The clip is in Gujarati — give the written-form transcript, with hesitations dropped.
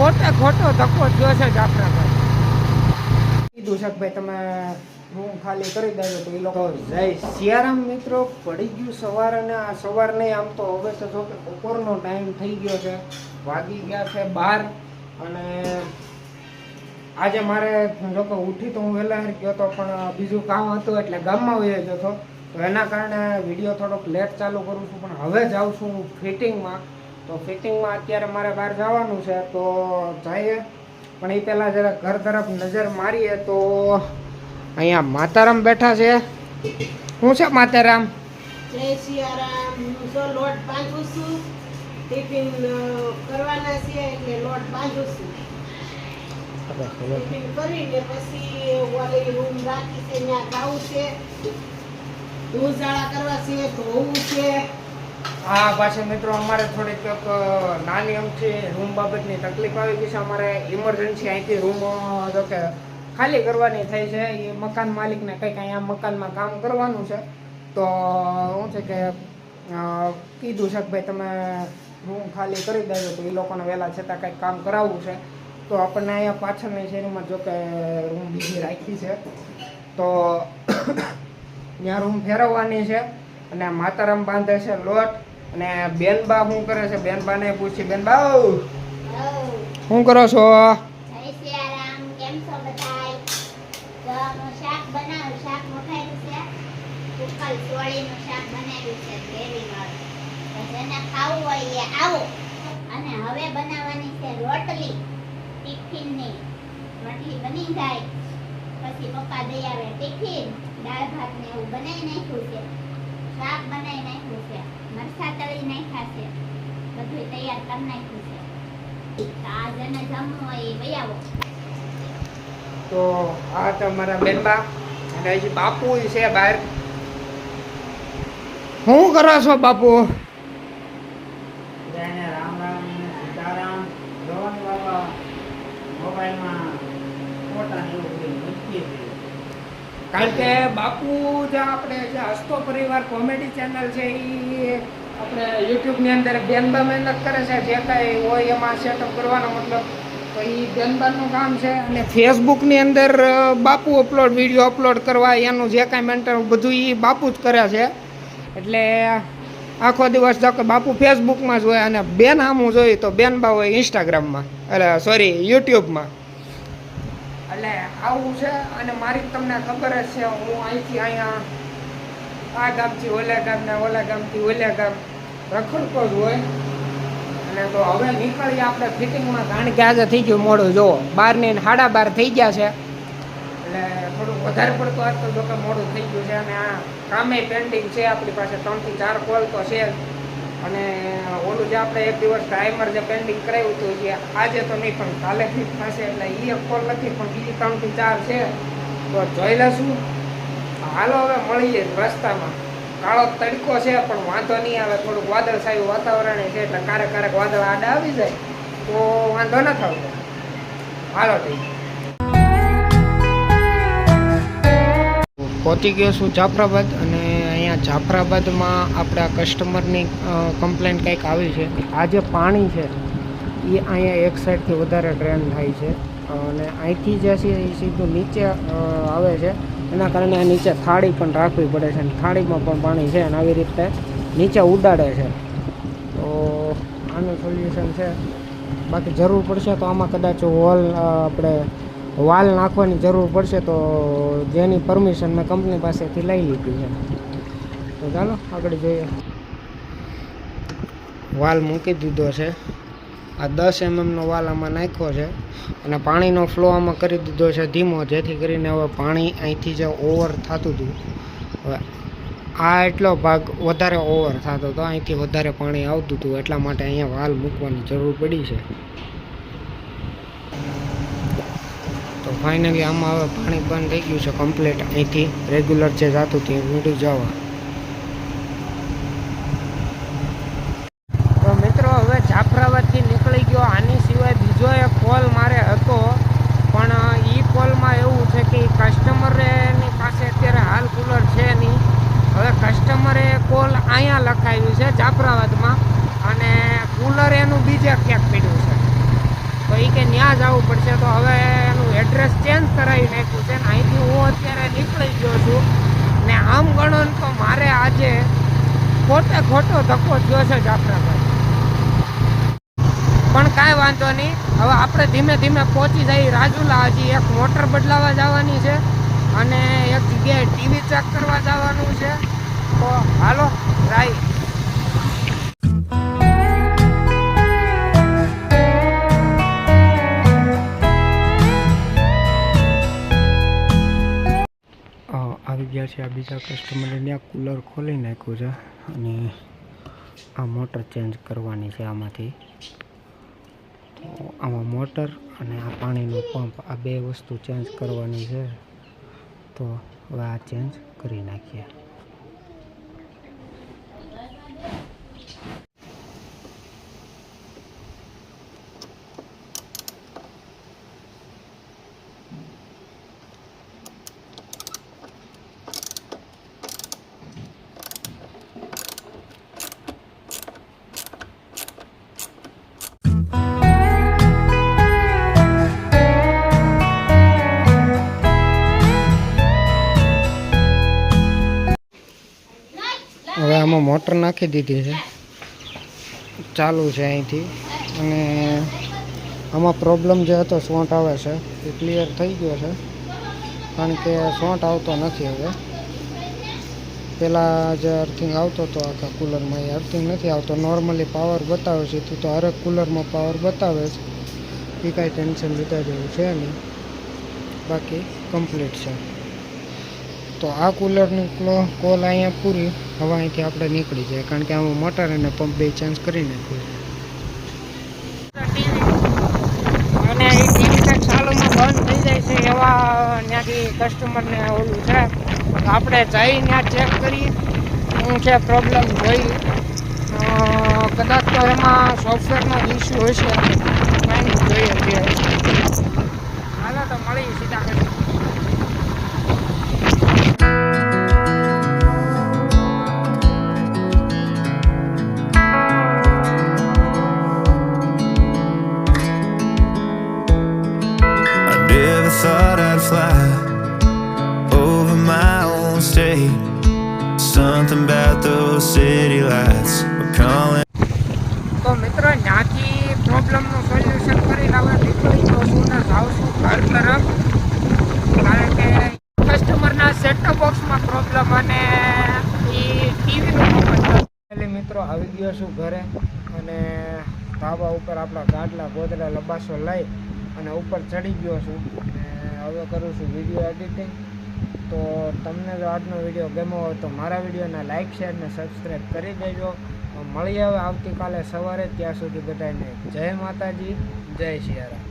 ખોટે ખોટો ધક્કો થયો છે જાફરાભાઈ. કીધું છે ભાઈ તમે રૂમ ખાલી કરી દેજો તો એ લોકો જય સિયારામ મિત્રો. પડી ગયું સવાર અને આ સવાર નહીં, આમ તો હવે તો જો કે બપોરનો ટાઈમ થઈ ગયો છે, વાગી ગયા છે 12. અને આજે મારે જો કે ઉઠી તો હું વહેલા ગયો હતો, પણ બીજું કામ હતું એટલે ગામમાં વયો ગયો હતો, તો એના કારણે વિડીયો થોડોક લેટ ચાલુ કરું છું. પણ હવે જાઉં છું ફિટિંગમાં, તો ફિટિંગમાં અત્યારે મારે બહાર જવાનું છે, તો જઈએ. પણ એ પહેલાં જરા ઘર તરફ નજર મારીએ તો અહીંયા માતારામ બેઠા છે. શું છે માતારામ? જય સિયારામ. હું તો લોટ બાંધું છું, ટિફિન કરવાના છે એટલે લોટ બાંધું છું. ટિફિન કરીને પછી ઓલી રૂમ રાખી છે ત્યાં ખાવું છે, ઉજાળા કરવા છે, ધોવું છે. હા પાછા મિત્રો અમારે થોડીક નાની અમથી રૂમ બાબતની તકલીફ આવી ગઈ છે. અમારે ઇમરજન્સી અહીંથી રૂમ જો કે ખાલી કરવાની થઈ છે. એ મકાન માલિકને કંઈક અહીંયા મકાનમાં કામ કરવાનું છે, તો શું છે કે કીધું છે કે ભાઈ તમે રૂમ ખાલી કરી દેજો તો એ લોકોને વહેલા છતાં કંઈક કામ કરાવવું છે. તો આપણને અહીંયા પાછળની શેરીમાં જો કે રૂમ બીજી રાખી છે, તો ત્યાં રૂમ ફેરવવાની છે. અને માતારામ બાંધે છે લોટ. અને બેનબા શું કરે છે બેનબાને પૂછી. બેનબા શું કરો છો? જય સિયારામ. કેમ છો બધાય? તો હું શાક બનાવું, શાક મોખાયું છે, ઉકલ સોળીનું શાક બનાવ્યું છે ગ્રેવી વાળું. તો જેને ખાવું હોય એ આવો. અને હવે બનાવવાની છે રોટલી ટિફિનની. રોટલી બની જાય પછી પપ્પા દઈ આવે ટિફિન. દાળ ભાત ને એવું બનાવી નાખ્યું છે, શાક બનાવી નાખ્યું છે, મરચાં તળી નાખ્યા છે, બધું તૈયાર કરી નાખ્યું છે. તો આ જેને જમવું હોય એ વહી આવો. તો આ તમારા બેનબા અને હજી બાપુ છે બહાર. શું કરો છો બાપુ? રામ રામ સીતારામ. જવાનું બાબા મોબાઈલમાં ફોટા ને એવું બધું મૂકીએ છીએ. કારણ કે બાપુ જે આપણે જે હસતો પરિવાર કોમેડી ચેનલ છે એ આપણે યુટ્યુબની અંદર બેનબા મહેનત કરે છે. જે કાંઈ હોય એમાં સેટઅપ કરવાનો મતલબ તો એ બેનબાનું કામ છે. અને ફેસબુકની અંદર બાપુ વિડીયો અપલોડ કરવા એનું જે કાંઈ મેન્ટેન બધું એ બાપુ જ કરે છે. એટલે આખો દિવસ જો કે બાપુ ફેસબુકમાં જ હોય, અને બેન આમું જોઈએ તો બેનબા હોય ઇન્સ્ટાગ્રામમાં, એટલે સોરી યુટ્યુબમાં. એટલે આવું છે. અને મારી તમને ખબર જ છે, હું અહીંથી અહીંયા આ ગામથી ઓલા ગામ ને ઓલા ગામથી ઓલા ગામ રખડતો જ હોય. અને તો હવે નીકળીએ આપણે ફિટિંગમાં, કારણ કે આજે થઈ ગયું મોડું. જુઓ 12 ને 12:30 થઈ ગયા છે, એટલે થોડુંક વધારે પડતું આજ તો જોકે મોડું થઈ ગયું છે. અને આ કામે પેન્ડિંગ છે આપણી પાસે, 3 થી 4 કોલ તો છે. અને ઓલું જે આપણે એક દિવસ ટાઈમર જે પેન્ડિંગ કરાવ્યું હતું એ આજે તો નહીં પણ કાલે ફિટ થશે, એટલે એ એક કોલ નથી પણ બીજી 3 થી 4 છે, તો જોઈ લઈશું. હાલો હવે મળીએ રસ્તામાં. કાળો તડકો છે પણ વાંધો નહીં આવે, થોડુંક વાદળછાયું વાતાવરણ છે, એટલે ક્યારેક વાદળ આડા આવી જાય તો વાંધો ન થતો. હાલો થઈ પહોંચી ગયો છું જાફરાબાદ. અને અહીંયા જાફરાબાદમાં આપણા કસ્ટમરની કમ્પ્લેન કંઈક આવી છે. આ જે પાણી છે એ અહીંયા એક સાઈડથી વધારે ડ્રેન થાય છે, અને અહીંથી જે છે એ સીધું નીચે આવે છે. એના કારણે આ નીચે થાળી પણ રાખવી પડે છે, અને થાળીમાં પણ પાણી છે, અને આવી રીતે નીચે ઉડાડે છે. તો આનું સોલ્યુશન છે. બાકી જરૂર પડશે તો આમાં કદાચ વાલ નાખવાની જરૂર પડશે, તો જેની પરમિશન મેં કંપની પાસેથી લઈ લીધી છે. તો ચાલો આગળ જોઈએ. વાલ મૂકી દીધો છે. આ 10 mm વાલ આમાં નાખ્યો છે, અને પાણીનો ફ્લો આમાં કરી દીધો છે ધીમો, જેથી કરીને હવે પાણી અહીંથી જે ઓવર થતું હતું, હવે આ એટલો ભાગ વધારે ઓવર થતો હતો, અહીંથી વધારે પાણી આવતું હતું, એટલા માટે અહીંયા વાલ મૂકવાની જરૂર પડી છે. તો ફાઇનલી આમાં હવે પાણી બંધ થઈ ગયું છે કમ્પ્લીટ. અહીંથી રેગ્યુલર જે જતું હતું એ ઊંડું જવા. તો મિત્રો હવે જાફરાબાદથી નીકળી ગયો. આની સિવાય બીજો એક કોલ મારે હતો, પણ એ કોલમાં એવું છે કે કસ્ટમરની પાસે અત્યારે હાલ કુલર છે નહીં. હવે કસ્ટમરે કોલ અહીંયા લખાવ્યું છે જાફરાબાદમાં, અને કુલર એનું બીજે ક્યાંક પીડ્યું છે. તો એ કે ત્યાં જવું પડશે. તો હવે એનું એડ્રેસ ચેન્જ કરાવી નાખ્યું છે ને અહીંથી હું અત્યારે નીકળી ગયો છું. ને આમ ગણો ને તો મારે આજે ખોટો ધક્કો થયો છે જાફરાબાદ. પણ કાંઈ વાંધો નહીં, હવે આપણે ધીમે ધીમે પહોંચી જઈએ રાજુલા. હજી એક મોટર બદલાવા જવાની છે અને એક જગ્યાએ ટીવી ચેક કરવા જવાનું છે. તો હાલો જાય. આવી ગયા છે આ બીજા કસ્ટમરે ત્યાં કુલર ખોલી નાખ્યું છે અને આ મોટર ચેન્જ કરવાની છે આમાંથી. તો આમાં મોટર અને આ પાણીનો પંપ આ બે વસ્તુ ચેન્જ કરવાની છે. તો હવે આ ચેન્જ કરી નાખીએ. હવે આમાં મોટર નાખી દીધી છે, ચાલુ છે અહીંથી. અને આમાં પ્રોબ્લેમ જે હતો શોર્ટ આવે છે એ ક્લિયર થઈ ગયો છે, કારણ કે શોર્ટ આવતો નથી હવે. પહેલાં જે અર્થિંગ આવતો હતો આખા કુલરમાં એ અર્થિંગ નથી આવતો. નોર્મલી પાવર બતાવે છે તો હરેક કુલરમાં પાવર બતાવે છે. એ કાંઈ ટેન્શન લીધા જેવું છે નહીં, બાકી કમ્પ્લીટ છે. તો આ કુલરની કોલ અહીંયા પૂરી. હવે અહીંથી આપણે નીકળી જાય, કારણ કે આમાં મોટર અને પંપ બે ચેન્જ કરી નાખ્યું છે. અને એ ટીવી કંઈક ચાલુમાં બંધ થઈ જાય છે એવા ત્યાંથી કસ્ટમરને ઓલું છે. તો આપણે જઈ ત્યાં ચેક કરીએ શું છે પ્રોબ્લેમ જોઈ. કદાચ તો એમાં સોફ્ટવેરનો ઇસ્યુ હશે, કાંઈ જોઈએ છીએ. હાલો તો મળી સીધા. Thought I'd fly over my own state. Something about those city lights were calling. તો મિત્રો ત્યાંથી પ્રોબ્લેમનું સોલ્યુશન કરીને હવે નીકળી તો શું ને જાઉં ઘર તરફ, કારણ કે કસ્ટમરના સેટઅપ બોક્સમાં પ્રોબ્લેમ અને એ ટીવીનો પ્રોબ્લેમ. એટલે મિત્રો આવી ગયો છું ઘરે અને ધાબા ઉપર આપણા ગાડલા ગોદડા લબાસો લઈ અને ઉપર ચડી ગયો છું. હવે કરું છું વિડીયો એડિટિંગ. તો તમને જો આજનો વિડીયો ગમ્યો હોય તો મારા વિડીયોને લાઇક શેર ને સબસ્ક્રાઈબ કરી દેજો. મળીએ હવે આવતીકાલે સવારે. ત્યાં સુધી બધાને જય માતાજી, જય સિયારામ.